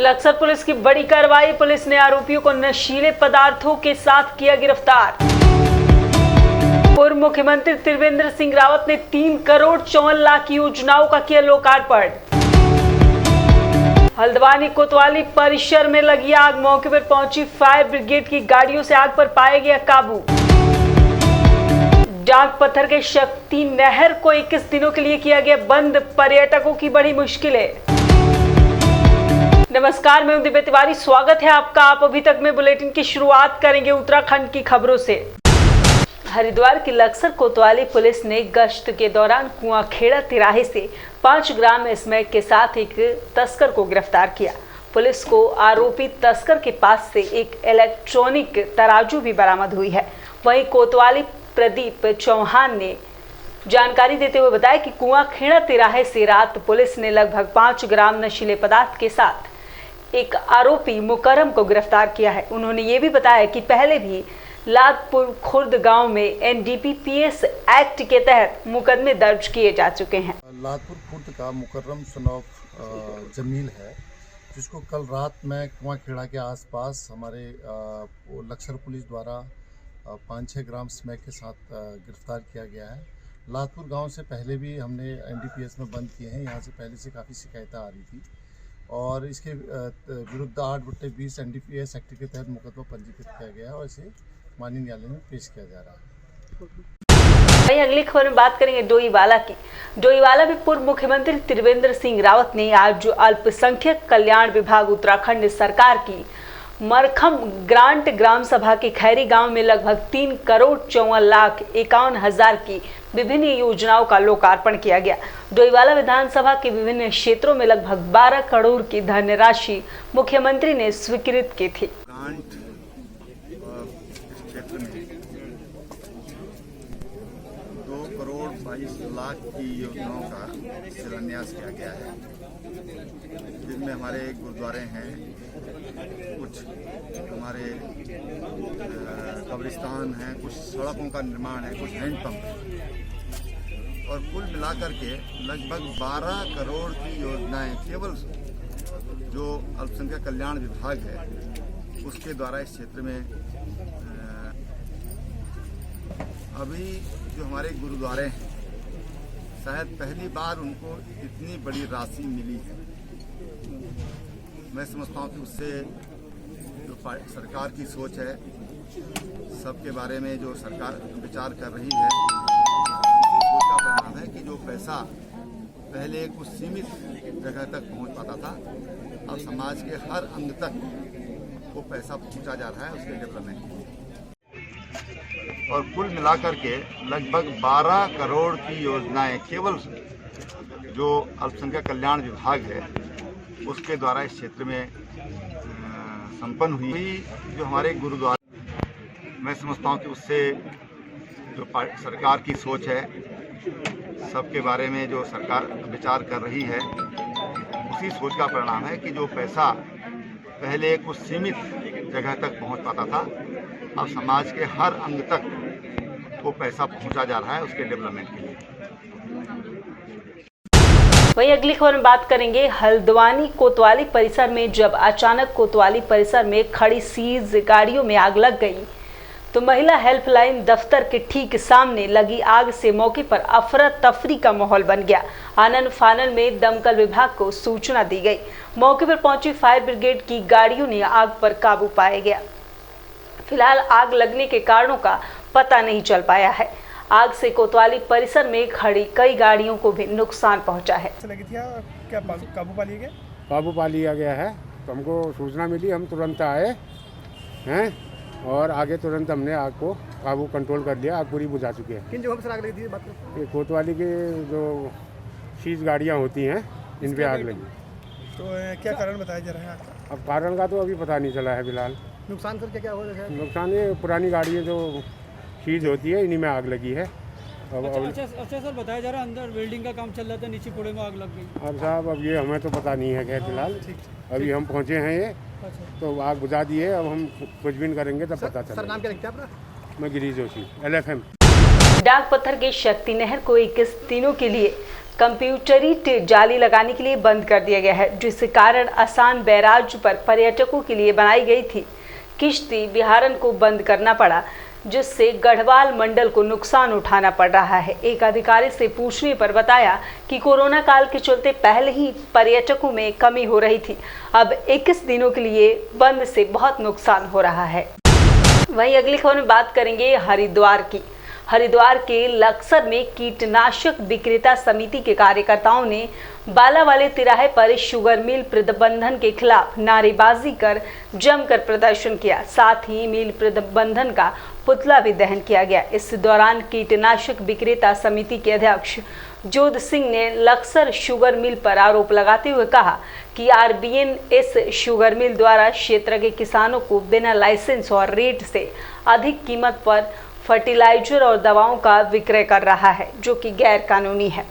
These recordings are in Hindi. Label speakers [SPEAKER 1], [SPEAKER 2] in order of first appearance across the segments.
[SPEAKER 1] लक्सर पुलिस की बड़ी कार्रवाई। पुलिस ने आरोपियों को नशीले पदार्थों के साथ किया गिरफ्तार। पूर्व मुख्यमंत्री त्रिवेंद्र सिंह रावत ने 3 करोड़ 54 लाख की योजनाओं का किया लोकार्पण। हल्द्वानी कोतवाली परिसर में लगी आग, मौके पर पहुंची फायर ब्रिगेड की गाड़ियों से आग पर पाया गया काबू। डाक पत्थर के शक्ति नहर को 21 दिनों के लिए किया गया बंद, पर्यटकों की बड़ी मुश्किलें। नमस्कार, मैं हूं दिव्या तिवारी, स्वागत है आपका। आप अभी तक में बुलेटिन की शुरुआत करेंगे उत्तराखंड की खबरों से। हरिद्वार की लक्सर कोतवाली पुलिस ने गश्त के दौरान कुआंखेड़ा तिराहे से 5 ग्राम स्मैक के साथ एक तस्कर को गिरफ्तार किया। पुलिस को आरोपी तस्कर के पास से एक इलेक्ट्रॉनिक तराजू भी बरामद हुई है। वहीं कोतवाली प्रदीप चौहान ने जानकारी देते हुए बताया कि कुआंखेड़ा तिराहे से रात पुलिस ने लगभग 5 ग्राम नशीले पदार्थ के साथ एक आरोपी मुकरम को गिरफ्तार किया है। उन्होंने ये भी बताया कि पहले भी लादपुर खुर्द गांव में एनडीपीएस एक्ट के तहत मुकदमे दर्ज किए जा चुके हैं।
[SPEAKER 2] लादपुर खुर्द का मुकरम सनौफ जमील है, जिसको कल रात में कुआंखेड़ा के आसपास हमारे लक्सर पुलिस द्वारा 5-6 ग्राम स्मैक के साथ गिरफ्तार किया गया है। लादपुर गांव से पहले भी हमने एनडीपीएस में बंद किए हैं। यहाँ से पहले से काफ़ी शिकायतें आ रही थी और इसके विरुद्ध 8/20 एनडीपीएस एक्ट के तहत मुकदमा पंजीकृत किया गया है और इसे माननीय न्यायालय में पेश किया जा रहा है।
[SPEAKER 1] वहीं अगली खबर में बात करेंगे डोईवाला की। डोईवाला में पूर्व मुख्यमंत्री त्रिवेंद्र सिंह रावत ने आज अल्पसंख्यक कल्याण विभाग उत्तराखंड सरकार की मरखम ग्रांट ग्राम सभा के खैरी गांव में लगभग 3 करोड़ 54 लाख 51 हजार की विभिन्न योजनाओं का लोकार्पण किया गया। डोईवाला विधानसभा के विभिन्न क्षेत्रों में लगभग 12 करोड़ की धनराशि मुख्यमंत्री ने स्वीकृत की थी।
[SPEAKER 3] ग्रांट क्षेत्र में 2 करोड़ 22 लाख की योजनाओं का शिलान्यास किया गया है, जिनमें हमारे गुरुद्वारे हैं, कुछ हमारे कब्रिस्तान हैं, कुछ सड़कों का निर्माण है, कुछ हैंडपंप है और कुल मिलाकर के लगभग 12 करोड़ की योजनाएं केवल जो अल्पसंख्यक कल्याण विभाग है उसके द्वारा इस क्षेत्र में अभी जो हमारे गुरुद्वारे हैं, शायद पहली बार उनको इतनी बड़ी राशि मिली है। मैं समझता हूँ कि उससे जो सरकार की सोच है, सबके बारे में जो सरकार विचार कर रही है, सोच का परिणाम है कि जो पैसा पहले कुछ सीमित जगह तक पहुँच पाता था, अब समाज के हर अंग तक वो पैसा पहुँचा जा रहा है उसके डेवलपमेंट के लिए। और कुल मिलाकर के लगभग 12 करोड़ की योजनाएं केवल जो अल्पसंख्यक कल्याण विभाग है उसके द्वारा इस क्षेत्र में संपन्न हुई। जो हमारे गुरुद्वारा, मैं समझता हूँ कि उससे जो सरकार की सोच है, सबके बारे में जो सरकार विचार कर रही है, उसी सोच का परिणाम है कि जो पैसा पहले कुछ सीमित जगह तक पहुँच पाता था, अब समाज के हर अंग तक वो पैसा पहुँचा जा रहा है उसके डेवलपमेंट के लिए।
[SPEAKER 1] वहीं अगली खबर में बात करेंगे हल्द्वानी कोतवाली परिसर में। जब अचानक कोतवाली परिसर में खड़ी सीज गाड़ियों में आग लग गई तो महिला हेल्पलाइन दफ्तर के ठीक सामने लगी आग से मौके पर अफरा तफरी का माहौल बन गया। आनन फानन में दमकल विभाग को सूचना दी गई। मौके पर पहुंची फायर ब्रिगेड की गाड़ियों ने आग पर काबू पाया गया। फिलहाल आग लगने के कारणों का पता नहीं चल पाया है। आग से कोतवाली परिसर में खड़ी कई गाड़ियों को भी नुकसान पहुंचा है।
[SPEAKER 4] लगी थी क्या काबू पा लिया गया?
[SPEAKER 5] काबू पा लिया गया है। तो हमको सूचना मिली, हम तुरंत आए हैं और आगे तुरंत हमने आग को काबू कंट्रोल कर लिया। आग पूरी बुझा चुके हैं।
[SPEAKER 4] किन जगहों पर आग लगी थी? बात करो।
[SPEAKER 5] ये कोतवाली के जो शीश गाड़ियाँ होती हैं, इन पे आग लगी।
[SPEAKER 4] तो क्या कारण बताया जा रहा है आग का?
[SPEAKER 5] अब कारण का तो अभी पता नहीं चला है फिलहाल।
[SPEAKER 4] नुकसान सर क्या हो रहा है?
[SPEAKER 5] नुकसान ये पुरानी गाड़ियाँ जो चीज़ होती है, इन्हीं में आग लगी है।
[SPEAKER 6] अच्छा सर, बताया जा रहा है अंदर वेल्डिंग का काम चल रहा था, नीचे पूरे में आग लग गई।
[SPEAKER 5] अब साहब, अब ये हमें तो पता नहीं है खैर फिलहाल। अभी हम पहुँचे हैं ये, तो आग बुझा दी है। अब हम खोजबीन करेंगे तब पता चलेगा।
[SPEAKER 4] सर नाम क्या लिखते हैं आपका?
[SPEAKER 5] मैं गिरीश जोशी, LFM।
[SPEAKER 1] डाक पत्थर के शक्ति नहर को 21 दिनों के लिए कंप्यूटरी जाली लगाने के लिए बंद कर दिया गया है, जिस कारण आसान बैराज पर पर्यटकों के लिए बनाई गई थी किश्ती बिहारन को बंद करना पड़ा, जिससे गढ़वाल मंडल को नुकसान उठाना पड़ रहा है। एक अधिकारी से पूछने पर बताया कि कोरोना काल के चलते पहले ही पर्यटकों में कमी हो रही थी, अब 21 दिनों के लिए बंद से बहुत नुकसान हो रहा है। वहीं अगली खबर में बात करेंगे हरिद्वार की। हरिद्वार के लक्सर में कीटनाशक विक्रेता समिति के कार्यकर्ताओं ने बालावाले तिराहे पर शुगर मिल प्रबंधन के खिलाफ नारेबाजी कर जमकर प्रदर्शन किया। साथ ही मिल प्रबंधन का पुतला भी दहन किया गया। इस दौरान कीटनाशक विक्रेता समिति के अध्यक्ष जोध सिंह ने लक्सर शुगर मिल पर आरोप लगाते हुए कहा कि आरबीएन इस शुगर मिल द्वारा क्षेत्र के किसानों को बिना लाइसेंस और रेट से अधिक कीमत पर फर्टिलाइजर और दवाओं का विक्रय कर रहा है, जो कि गैर कानूनी है।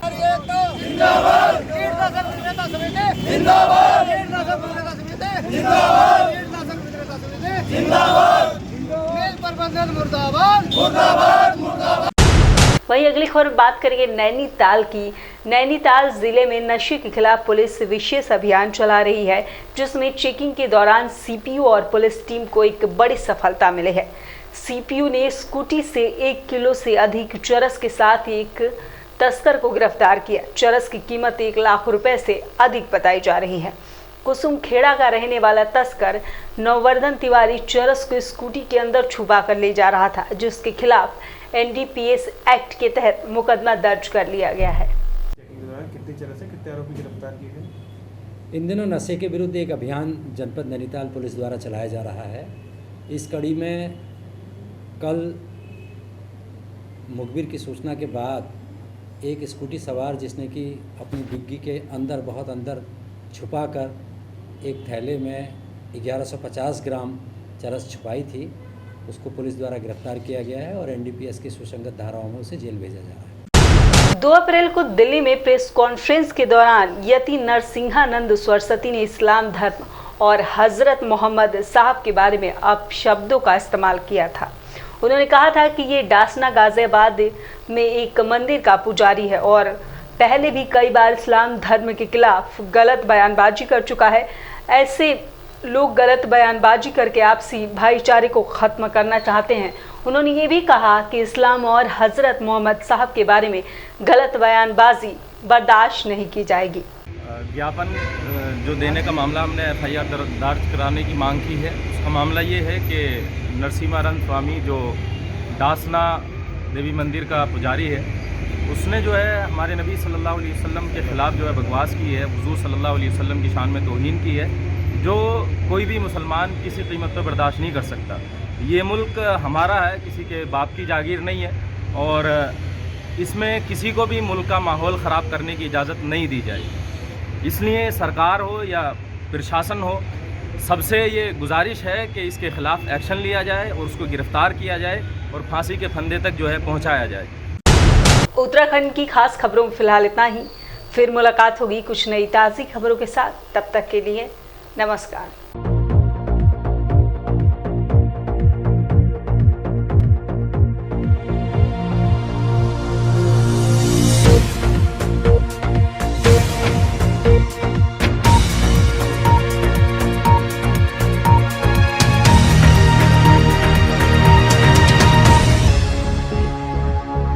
[SPEAKER 1] वहीं अगली खबर में बात करेंगे नैनीताल की। नैनीताल जिले में नशे के खिलाफ पुलिस विशेष अभियान चला रही है, जिसमें चेकिंग के दौरान सीपीयू और पुलिस टीम को एक बड़ी सफलता मिली है। सीपीयू ने स्कूटी से 1 किलो से अधिक चरस के साथ एक तस्कर को गिरफ्तार किया। चरस की कीमत 1 लाख रुपए से अधिक बताई जा रही है। कुसुम खेड़ा का रहने वाला तस्कर नववर्धन तिवारी चरस को स्कूटी के अंदर छुपा कर ले जा रहा था, जिसके खिलाफ एनडीपीएस एक्ट के तहत मुकदमा दर्ज कर लिया गया है।
[SPEAKER 7] कितने चरस है, कितने आरोपी गिरफ्तार किए गए?
[SPEAKER 8] इन दिनों नशे के विरुद्ध एक अभियान जनपद नैनीताल पुलिस द्वारा चलाया जा रहा है। इस कड़ी में कल मुखबिर की सूचना के बाद एक स्कूटी सवार जिसने कि अपनी डिग्गी के अंदर बहुत अंदर छुपाकर एक थैले में 1150 ग्राम चरस छुपाई थी, उसको पुलिस द्वारा गिरफ्तार किया गया है और एनडीपीएस की सुसंगत धाराओं में उसे जेल भेजा जा रहा है।
[SPEAKER 1] 2 अप्रैल को दिल्ली में प्रेस कॉन्फ्रेंस के दौरान यति नरसिंहानंद सरस्वती ने इस्लाम धर्म और हजरत मोहम्मद साहब के बारे में अपशब्दों का इस्तेमाल किया था। उन्होंने कहा था कि ये डासना गाजियाबाद में एक मंदिर का पुजारी है और पहले भी कई बार इस्लाम धर्म के खिलाफ गलत बयानबाजी कर चुका है। ऐसे लोग गलत बयानबाजी करके आपसी भाईचारे को ख़त्म करना चाहते हैं। उन्होंने ये भी कहा कि इस्लाम और हजरत मोहम्मद साहब के बारे में गलत बयानबाजी बर्दाश्त नहीं की जाएगी।
[SPEAKER 7] ज्ञापन जो देने का मामला हमने एफआईआर दर्ज कराने की मांग की है, उसका मामला ये है कि नरसिम्हानंद स्वामी जो डासना देवी मंदिर का पुजारी है, उसने जो है हमारे नबी सल्लल्लाहु अलैहि वसल्लम के ख़िलाफ़ जो है बकवास की है, हुज़ूर सल्लल्लाहु अलैहि वसल्लम की शान में तौहीन की है, जो कोई भी मुसलमान किसी कीमत पर बर्दाश्त नहीं कर सकता। ये मुल्क हमारा है, किसी के बाप की जागीर नहीं है और इसमें किसी को भी मुल्क का माहौल ख़राब करने की इजाज़त नहीं दी जाएगी। इसलिए सरकार हो या प्रशासन हो, सबसे ये गुजारिश है कि इसके ख़िलाफ़ एक्शन लिया जाए और उसको गिरफ़्तार किया जाए और फांसी के फंदे तक जो है पहुंचाया जाए।
[SPEAKER 1] उत्तराखंड की खास खबरों में फिलहाल इतना ही। फिर मुलाकात होगी कुछ नई ताज़ी खबरों के साथ। तब तक के लिए नमस्कार।